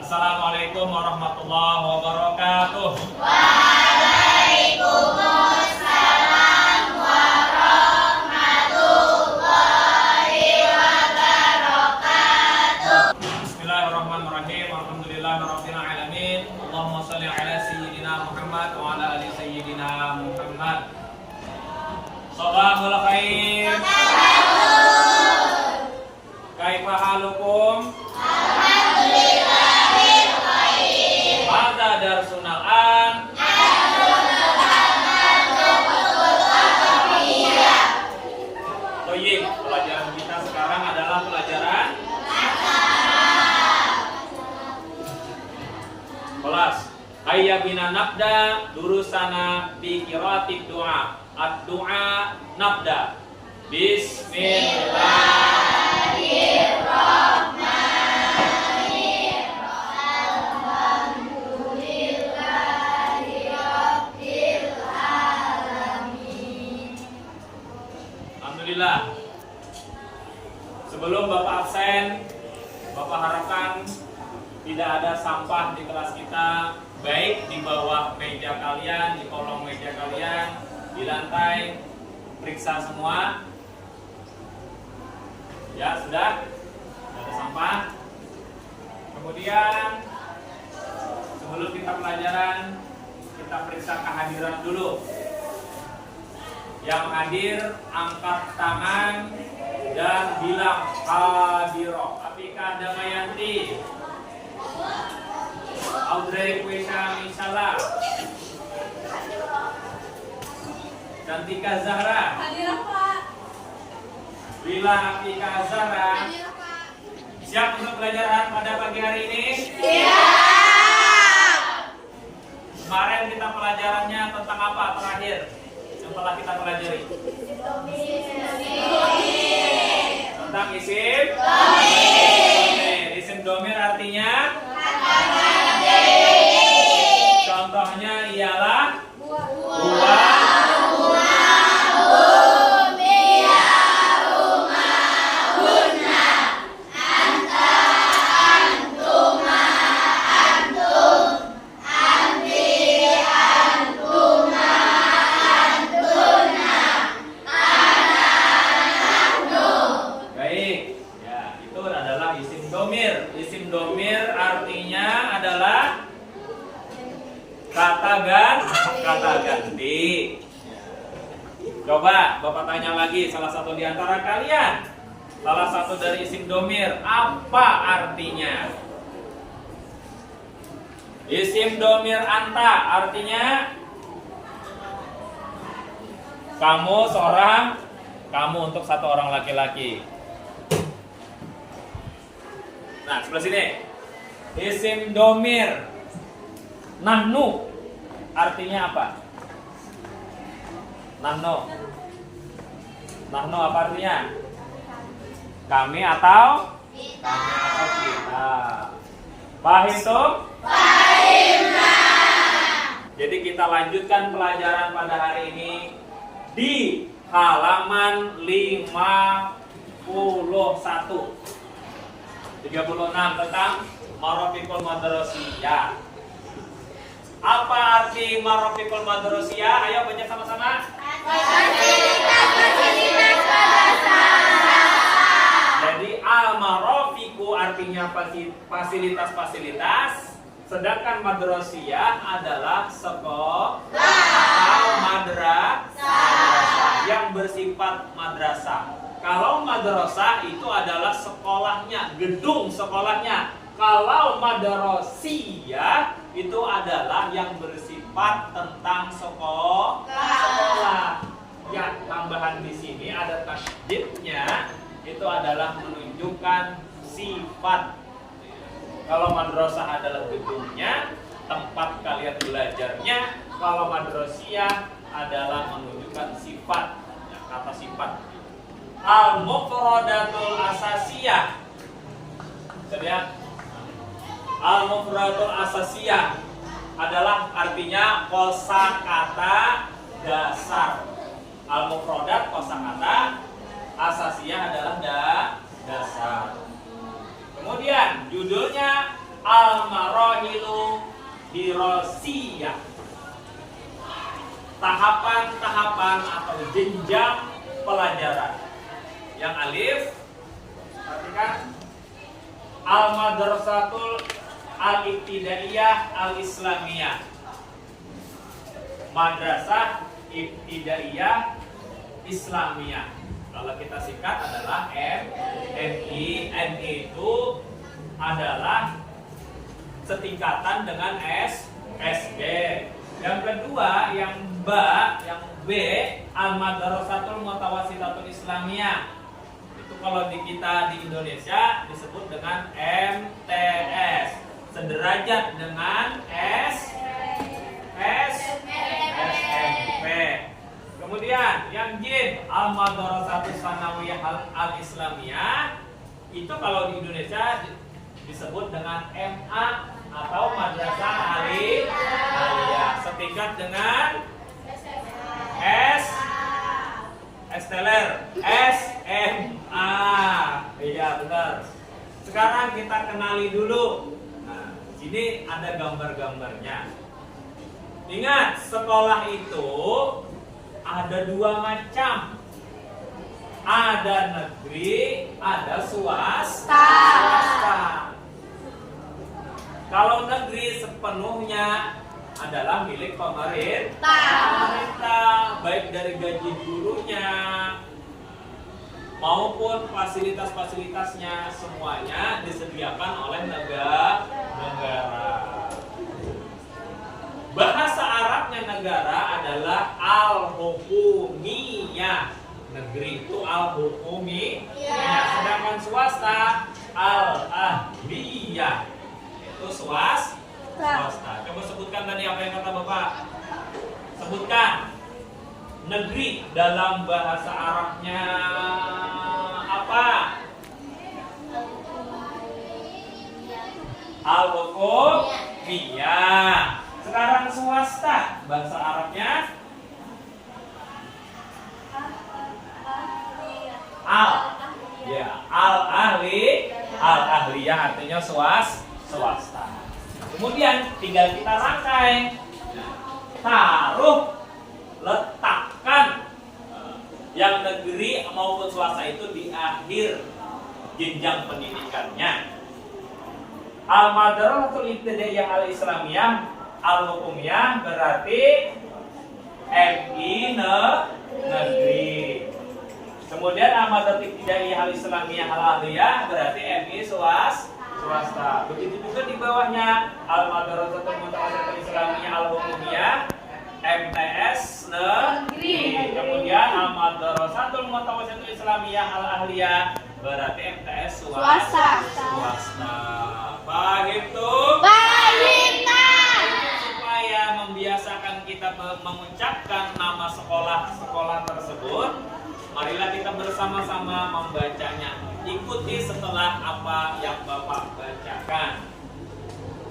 Assalamualaikum warahmatullahi wabarakatuh. Waalaikumsalam warahmatullahi wabarakatuh. Bismillahirrahmanirrahim. Alhamdulillahirabbil alamin. Allahumma shalli ala sayyidina Muhammad wa ala ali sayyidina Muhammad. Shalawatul khair. Kaifa halukum? Alhamdulillahil khair. Mada darsunal an? Toyib, pelajaran kita sekarang adalah pelajaran kelas Hayya bina nabda durusana bi qiraatid du'a. Ad-du'a nabda. Bismillahirrahmanirrahim. Alhamdulillahirabbil alamin. Alhamdulillah. Sebelum Bapak absen, Bapak harapkan tidak ada sampah di kelas kita, baik di bawah meja kalian, di kolong meja kalian, di lantai. Periksa semua. Ya, sudah? Tidak ada sampah. Kemudian sebelum kita pelajaran, kita periksa kehadiran dulu. Yang hadir angkat tangan dan bilang hadiro. Apika Damayanti, Audrey Kwesha Misala, Cantika Zahra, Hadir Pak. Lila Apika Zahra. Hadir Pak. Siap untuk pelajaran pada pagi hari ini? Siap. Kemarin kita pelajarannya tentang apa terakhir yang telah kita pelajari? Tentang isim domir. Isim domir artinya? Contohnya ialah buah, baik. Ya, itu adalah isim domir. Isim domir artinya adalah kata ganti. Coba Bapak tanya lagi salah satu di antara kalian. Salah satu dari isim domir, apa artinya? Isim domir anta artinya kamu seorang, kamu untuk satu orang laki-laki. Nah, sebelah sini. Isim domir nahnu artinya apa? Nahnu apa artinya? Kami atau kita. Paham? Jadi kita lanjutkan pelajaran pada hari ini di halaman 51 36 tentang Marafiqul Madrasiyah. Apa arti Marafiqul Madrasiyah? Ayo baca sama-sama. Jadi al-marafiqu artinya fasilitas-fasilitas, sedangkan madrasiyah adalah sekolah atau madrasah yang bersifat madrasah. Kalau madrasah itu adalah sekolahnya, gedung sekolahnya. Kalau madrasiyah itu adalah yang bersifat tentang sekolah. Ya, tambahan di sini ada tasydidnya, itu adalah menunjukkan sifat. Kalau madrasah adalah gedungnya, tempat kalian belajarnya. Kalau madrasiyah adalah menunjukkan sifat, ya, kata sifat. Al-mufradatul asasiyah. Lihat. Al-mufradatul asasiyah adalah artinya kosakata dasar. Al-mufradat kosakata, asasiyah adalah dasar. Kemudian judulnya al-marahilu dirasiyah. Tahapan-tahapan atau jenjang pelajaran. Yang alif, perhatikan, al-madrasatul al-ibtidaiyah al-islamiyah. Madrasah ibtidaiyah islamiyah. Kalau kita singkat adalah MI. MI itu adalah setingkatan dengan SD. Yang kedua, yang B, al-madrasatul mutawassitatul islamiyah. Itu kalau kita di Indonesia disebut dengan MTS, sederajat dengan SMP. Kemudian yang Jin, al-madrasatus sanawiyah al-islamiyah, itu kalau di Indonesia disebut dengan MA atau madrasah aliyah, setingkat dengan SMA. Iya benar. Sekarang kita kenali dulu. Nah, sini ada gambar-gambarnya. Ingat, sekolah itu ada dua macam. Ada negeri, ada swasta. Kalau negeri sepenuhnya adalah milik pemerintah, baik dari gaji gurunya maupun fasilitas-fasilitasnya, semuanya disediakan oleh negara. Bahasa Arabnya negara adalah al-hukumiyah. Negeri itu al-hukumiyah, sedangkan swasta al-ahliyah. Itu swasta. Coba sebutkan tadi apa yang kata Bapak. Sebutkan. Negeri dalam bahasa Arabnya apa? Al-hukumiyah. Sekarang swasta, bahasa Arabnya al-ahliyah artinya swasta. Kemudian tinggal kita rangkai, taruh, letakkan yang negeri maupun swasta itu di akhir jenjang pendidikannya. Al-madrasatul ibtidaiyah al-islamiyah al-hukumiyah berarti MI negeri. Kemudian al-madrasatul ibtidaiyah al-islamiyah al-ahliyah berarti MI swasta. Begitu juga di bawahnya al-madrasatul mutawassitatul islamiyah al-hukumiyah MTS negeri. Kemudian al-madrasatul mutawassitatul islamiyah al-ahliyah berarti MTS swasta. Paham itu? Supaya membiasakan kita mengucapkan nama sekolah tersebut, marilah kita bersama-sama membacanya. Ikuti setelah apa yang Bapak bacakan.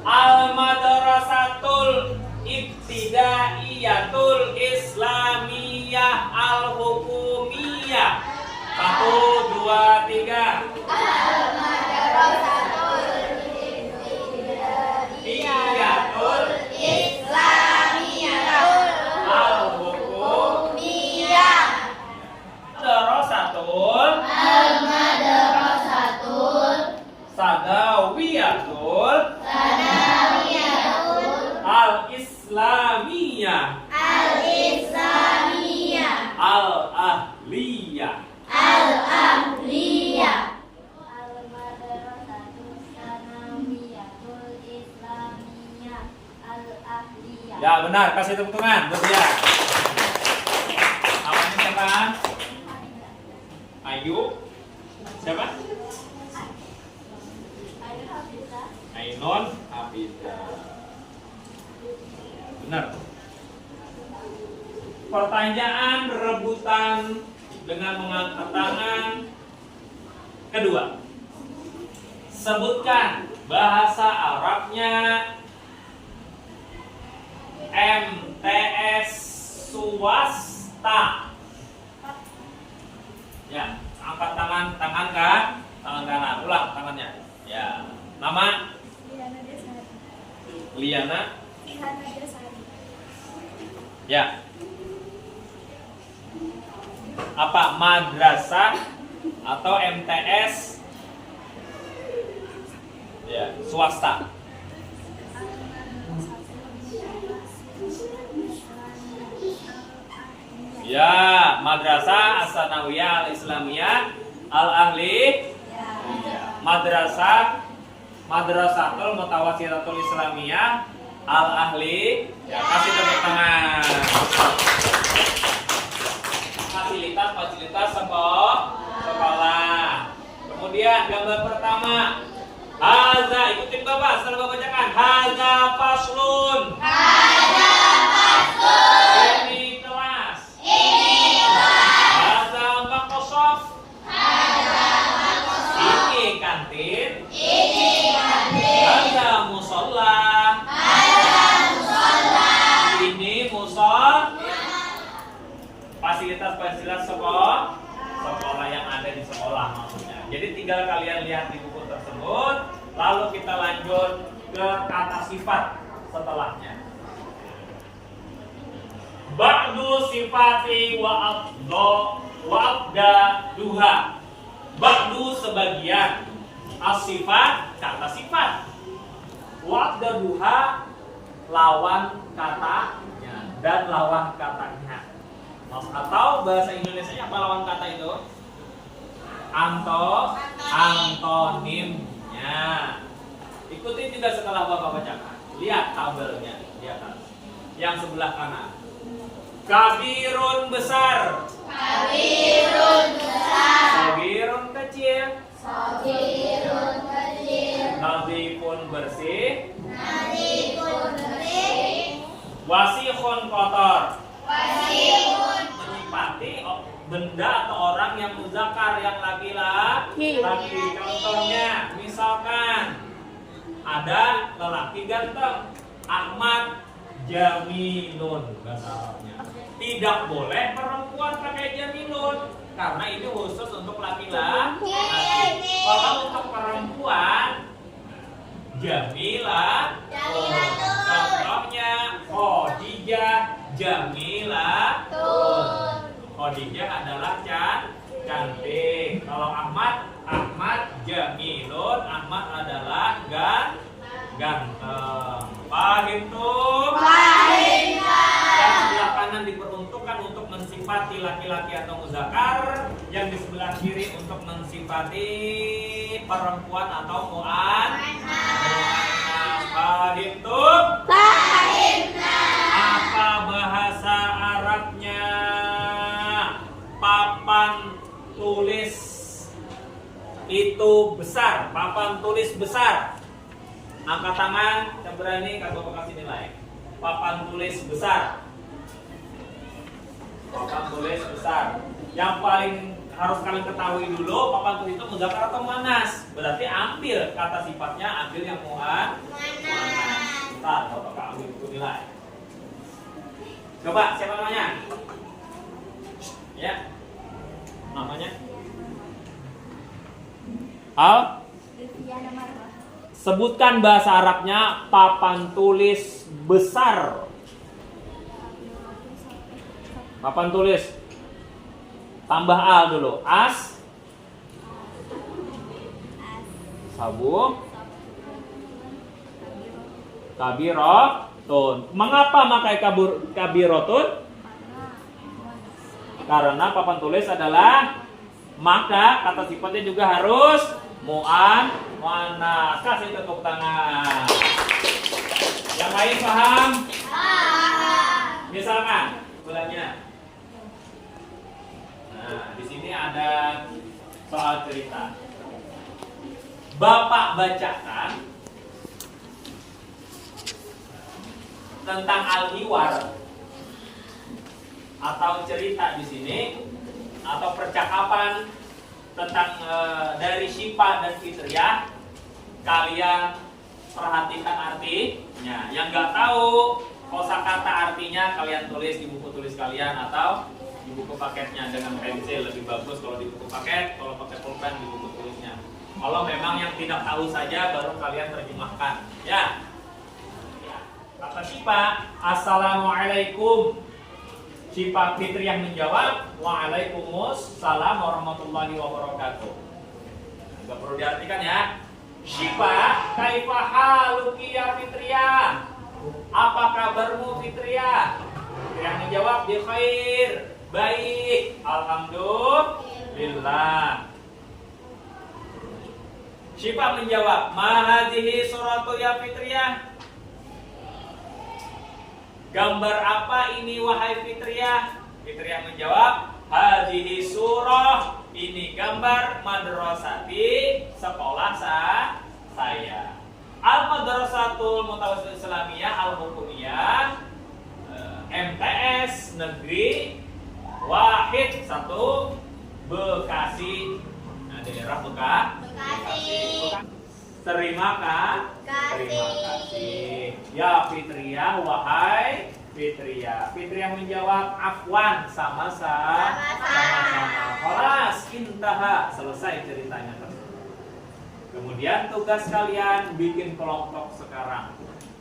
Al-madrasatul ibtidaiyatul islamiyah al-hukumiyah. 1, 2, 3. Al-madrasatul islamiyah al-hukumiyah. Al-madrasatul sanawiyatul al-islamiyah al-ahliyah. Ya benar, kasih tepuk tangan buat dia. Namanya siapa? Ayu. Siapa? Ainun Hafidah. Benar. Pertanyaan rebutan dengan mengangkat tangan. Kedua, sebutkan bahasa Arabnya MTS swasta. Ya, angkat tangan kan? Tangan kanan. Ulang tangannya. Ya. Nama? Liana. Ihan Nagasari. Ya. Apa madrasah atau MTS? Ya, swasta. Ya, Madrasah As-Sanawiyah Al-Islamiyah Al-Ahli. Madrasah Madrasatul Mutawassitatul Islamiyah Al-Ahli. Ya, kasih tepuk tangan. Fasilitas sekolah. Kemudian gambar pertama. Haza, ikutin Bapak, setelah Bapak bacakan. Haza faslun. Ini kelas. Haza maqsaf. Ini kantin. Haza musolla. Ini musol. Fasilitas sekolah yang ada di sekolah maksudnya. Jadi tinggal kalian lihat di buku tersebut, lalu kita lanjut ke kata sifat setelahnya. Ba'du sifati wa abda duha. Ba'du sebagian, as-sifat kata sifat, wa abda duha lawan katanya dan lawan katanya. Atau bahasa Indonesianya apa lawan kata itu? Antonimnya. Ikuti juga setelah Bapak bacakan. Lihat tabelnya di atas. Yang sebelah kanan. Kabirun besar. Sogirun kecil. Nadhifun bersih. Wasihun kotor. Menyifati benda atau orang yang muzakkar, yang laki-laki. Contohnya, misalkan ada lelaki ganteng, Ahmad Jamilun bahasa Arabnya. Tidak boleh perempuan pakai Jamilun karena ini khusus untuk laki-laki. Kalau untuk perempuan Jamilah. Contohnya Khadijah Jamilah. Khadijah adalah cantik. Kalau Ahmad Jamilun. Ahmad adalah ganteng. Paham tuh? Yang sebelah kanan diperuntukkan untuk mensifati laki-laki atau muzakkar, yang di sebelah kiri untuk mensifati perempuan atau muannas. Paham tuh? Apa bahasa Arabnya papan tulis itu besar? Papan tulis besar. Angkat tangan yang berani, kalau Bapak kasih nilai. Papan tulis besar. Papan tulis besar. Yang paling harus kalian ketahui dulu, papan tulis itu muzakkar atau muannas. Berarti ambil kata sifatnya, ambil yang muannas. Bentar, Bapak ambil buku nilai. Coba, siapa namanya? Ya. Namanya? Al? Sebutkan bahasa Arabnya papan tulis besar. Papan tulis. Tambah al dulu. As. Sabu. Kabirotun. Mengapa pakai kabirotun? Karena papan tulis adalah, maka kata sifatnya juga harus muannas. Kasih tepuk tangan. Yang lain paham? Misalkan bulannya. Nah, di sini ada soal cerita. Bapak bacakan tentang al-hiwar atau cerita di sini atau percakapan tentang dari Syifa dan Fitriyah. Kalian perhatikan artinya. Yang nggak tahu kosakata artinya, kalian tulis di buku tulis kalian atau di buku paketnya dengan pensil. Lebih bagus kalau di buku paket, kalau pakai pulpen di buku tulisnya. Kalau memang yang tidak tahu saja baru kalian terjemahkan. Ya. Kata Syifa, Assalamualaikum. Syifa Fitriyah menjawab, Waalaikumsalam warahmatullahi wabarakatuh. Nggak perlu diartikan ya. Syifa, kaifa haluki ya Fitriyah? Apa kabarmu Fitriyah? Fitriyah menjawab, bi khair, baik, alhamdulillah. Syifa menjawab, ma hadhihi suratu ya Fitriyah? Gambar apa ini wahai Fitriyah? Fitriyah menjawab, hadhihi surah, ini gambar madrasati, sekolah saya. Al-Madrasatul Mutawassit Islamiyah Al-Hukumiyah MTS Negeri Wahid 1 Bekasi. Nah, daerah Bekasi. Terima kasih. Ya Fitriyah, wahai Fitriyah. Fitriyah menjawab, afwan, sama-sama. Kelas intaha, selesai ceritanya tersebut. Kemudian tugas kalian bikin kelompok sekarang.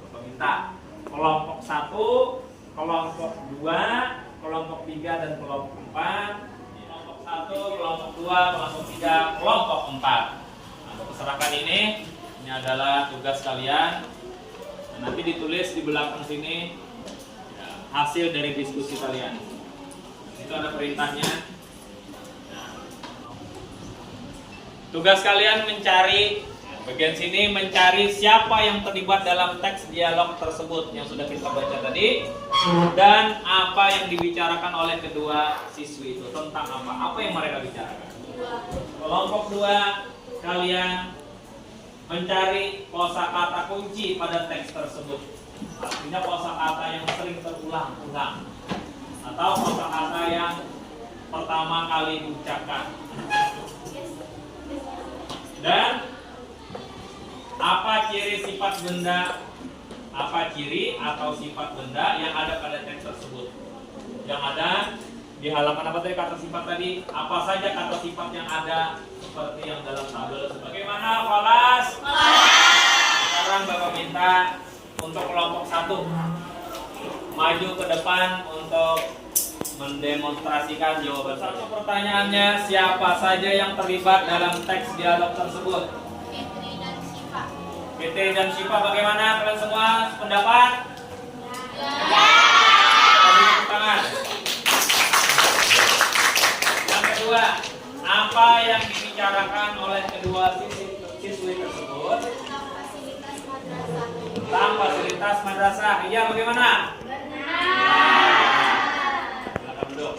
Bapak minta kelompok 1, kelompok 2, kelompok 3 dan kelompok 4. Kelompok 1, kelompok 2, kelompok 3, kelompok 4. Nah, Bapak serahkan ini adalah tugas kalian. Nah, nanti ditulis di belakang sini ya, hasil dari diskusi kalian. Itu ada perintahnya. Nah, tugas kalian mencari, bagian sini mencari siapa yang terlibat dalam teks dialog tersebut yang sudah kita baca tadi, dan apa yang dibicarakan oleh kedua siswi itu, tentang apa yang mereka bicarakan. Kelompok 2, kalian mencari kosakata kunci pada teks tersebut. Artinya kosakata yang sering terulang-ulang atau kosakata yang pertama kali diucapkan. Dan apa ciri sifat benda, apa ciri atau sifat benda yang ada pada teks tersebut. Yang ada di halaman apa tadi kata sifat tadi? Apa saja kata sifat yang ada seperti yang dalam tabel sebagaimana kelas. Sekarang Bapak minta untuk kelompok 1 maju ke depan untuk mendemonstrasikan jawaban. Satu pertanyaannya, siapa saja yang terlibat dalam teks dialog tersebut? Fitri dan Syifa bagaimana kalian semua pendapat? Tepuk tangan. Yang kedua, apa yang dibicarakan oleh kedua siswi tersebut? Tentang fasilitas madrasah. Iya, bagaimana? Silakan duduk.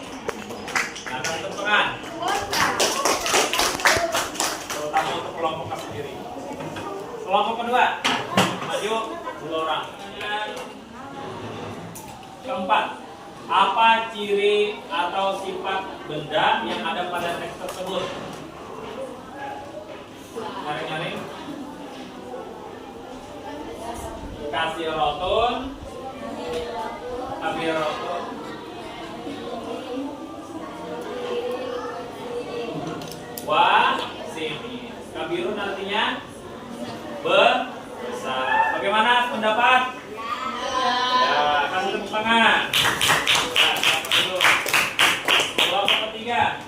Silakan tepuk tangan. Terutama untuk kelompok sendiri. Kelompok kedua, maju 2 orang. Keempat, apa ciri atau sifat benda yang ada pada teks tersebut? Nyaring-nyaring. Kasirotun, kabirotun, wasimi. Kabirun artinya besar. Bagaimana pendapat? Ya, kasih tepuk tangan. Kelompok ketiga,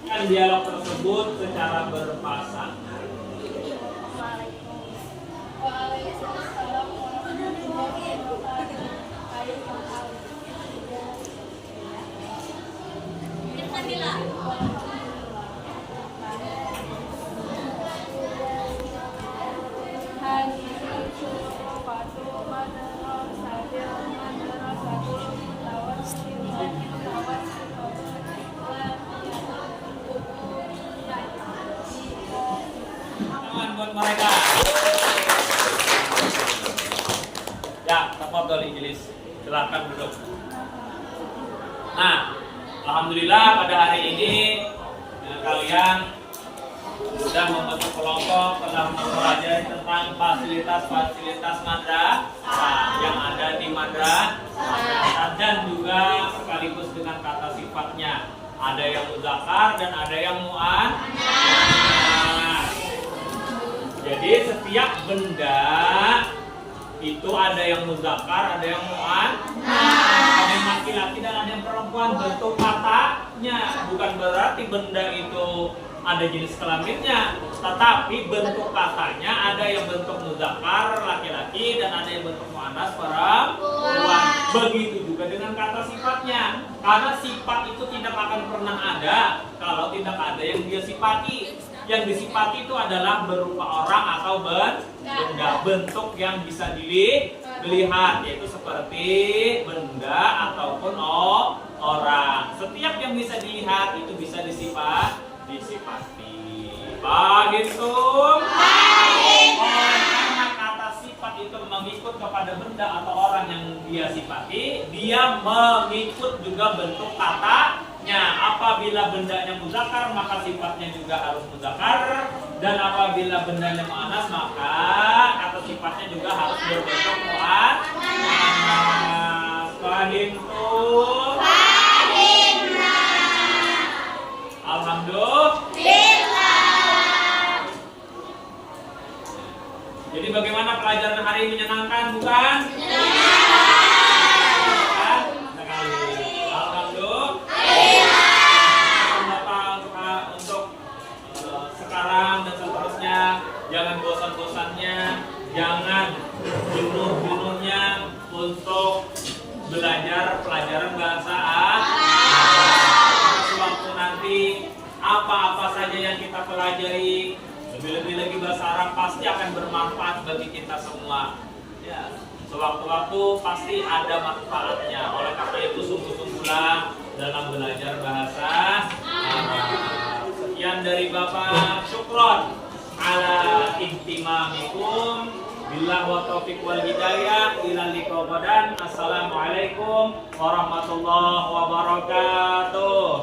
kan dialog tersebut secara berpasangan. Buat mereka. Ya, tafadhol Inggris. Silakan duduk. Nah, alhamdulillah pada hari ini kalian sudah membentuk kelompok, telah mempelajari tentang fasilitas-fasilitas madrasah yang ada di madrasah dan juga sekaligus dengan kata sifatnya. Ada yang muzakkar dan ada yang muannas. Jadi setiap benda itu ada yang muzakkar, ada yang muannas, ada yang laki-laki dan ada yang perempuan. Bentuk katanya bukan berarti benda itu ada jenis kelaminnya, tetapi bentuk katanya ada yang bentuk muzakkar laki-laki dan ada yang bentuk muannas perempuan. Begitu juga dengan kata sifatnya, karena sifat itu tidak akan pernah ada kalau tidak ada yang dia sifati. Yang disifati itu adalah berupa orang atau benda, bentuk yang bisa dilihat, yaitu seperti benda ataupun orang. Setiap yang bisa dilihat itu bisa disifati. Paham tuh? Karena kata sifat itu mengikut kepada benda atau orang yang dia sifati, dia mengikut juga bentuk katanya. Apabila bendanya muzakkar maka sifatnya juga harus muzakkar, dan apabila bendanya muannas maka kata sifatnya juga harus berbentuk muannas. Paham tuh? Alhamdulillah. Jadi bagaimana pelajaran hari ini, menyenangkan bukan? Menyenangkan sekali. Alhamdulillah. Untuk sekarang dan seterusnya jangan bosan-bosannya, jangan jenuh-jenuhnya untuk belajar pelajaran bahasa Arab. Sewaktu nanti apa-apa saja yang kita pelajari, lebih-lebih lagi bahasa Arab, pasti akan bermanfaat bagi kita semua. Ya, sewaktu-waktu pasti ada manfaatnya. Oleh karena itu sungguh-sungguhlah dalam belajar bahasa Arab. Sekian dari Bapak, syukron ala ihtimamikum. Billah wa taufiq wal hidayah. Ila liqa qadan. Assalamualaikum warahmatullahi wabarakatuh.